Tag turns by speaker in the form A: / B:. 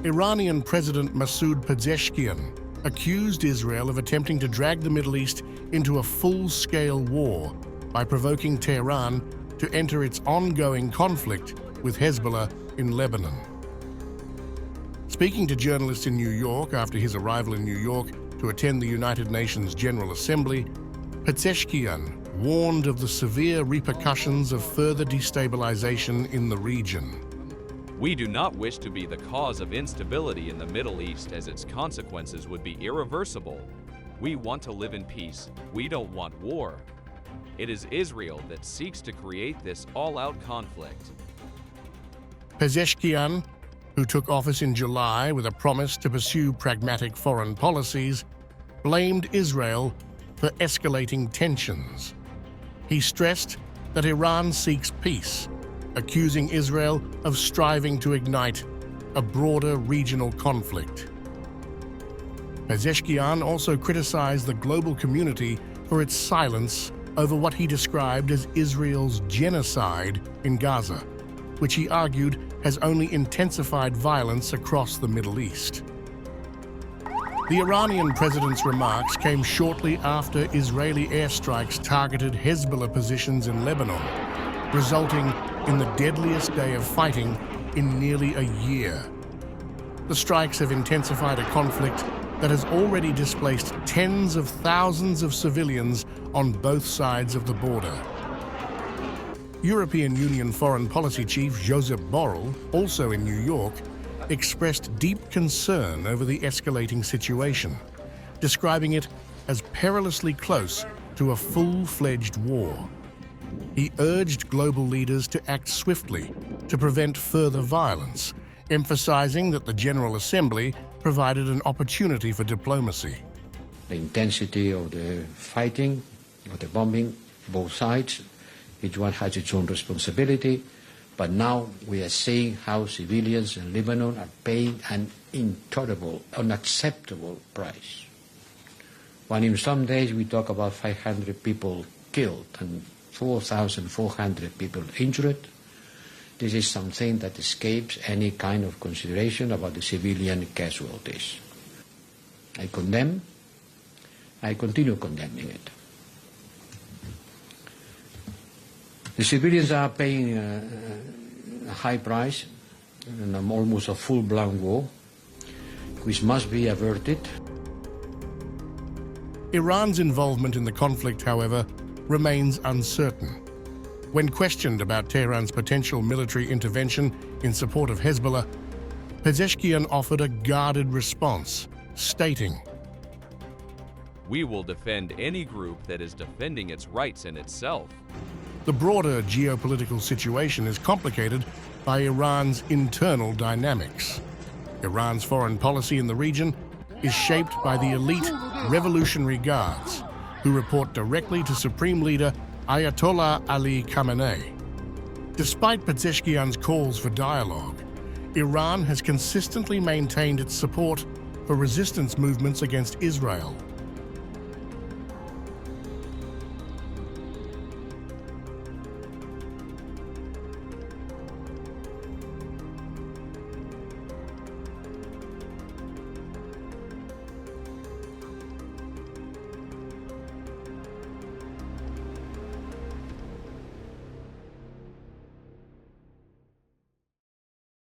A: Iranian President Masoud Pezeshkian accused Israel of attempting to drag the Middle East into a full-scale war by provoking Tehran to enter its ongoing conflict with Hezbollah in Lebanon. Speaking to journalists in New York after his arrival in New York to attend the United Nations General Assembly, Pezeshkian warned of the severe repercussions of further destabilization in the region.
B: We do not wish to be the cause of instability in the Middle East, as its consequences would be irreversible. We want to live in peace. We don't want war. It is Israel that seeks to create this all-out conflict.
A: Pezeshkian, who took office in July with a promise to pursue pragmatic foreign policies, blamed Israel for escalating tensions. He stressed that Iran seeks peace, accusing Israel of striving to ignite a broader regional conflict. Pezeshkian also criticized the global community for its silence over what he described as Israel's genocide in Gaza, which he argued has only intensified violence across the Middle East. The Iranian president's remarks came shortly after Israeli airstrikes targeted Hezbollah positions in Lebanon, resulting in the deadliest day of fighting in nearly a year. The strikes have intensified a conflict that has already displaced tens of thousands of civilians on both sides of the border. European Union Foreign Policy Chief Josep Borrell, also in New York, expressed deep concern over the escalating situation, describing it as perilously close to a full-fledged war. He urged global leaders to act swiftly to prevent further violence, emphasizing that the General Assembly provided an opportunity for diplomacy.
C: The intensity of the fighting, of the bombing, both sides, each one has its own responsibility, but now we are seeing how civilians in Lebanon are paying an intolerable, unacceptable price. When in some days we talk about 500 people killed and 4,400 people injured, this is something that escapes any kind of consideration about the civilian casualties. I condemn, I continue condemning it. The civilians are paying a high price in almost a full-blown war, which must be averted.
A: Iran's involvement in the conflict, however, remains uncertain. When questioned about Tehran's potential military intervention in support of Hezbollah, Pezeshkian offered a guarded response, stating,
B: "We will defend any group that is defending its rights in itself."
A: The broader geopolitical situation is complicated by Iran's internal dynamics. Iran's foreign policy in the region is shaped by the elite Revolutionary Guards, who report directly to Supreme Leader Ayatollah Ali Khamenei. Despite Pezeshkian's calls for dialogue, Iran has consistently maintained its support for resistance movements against Israel.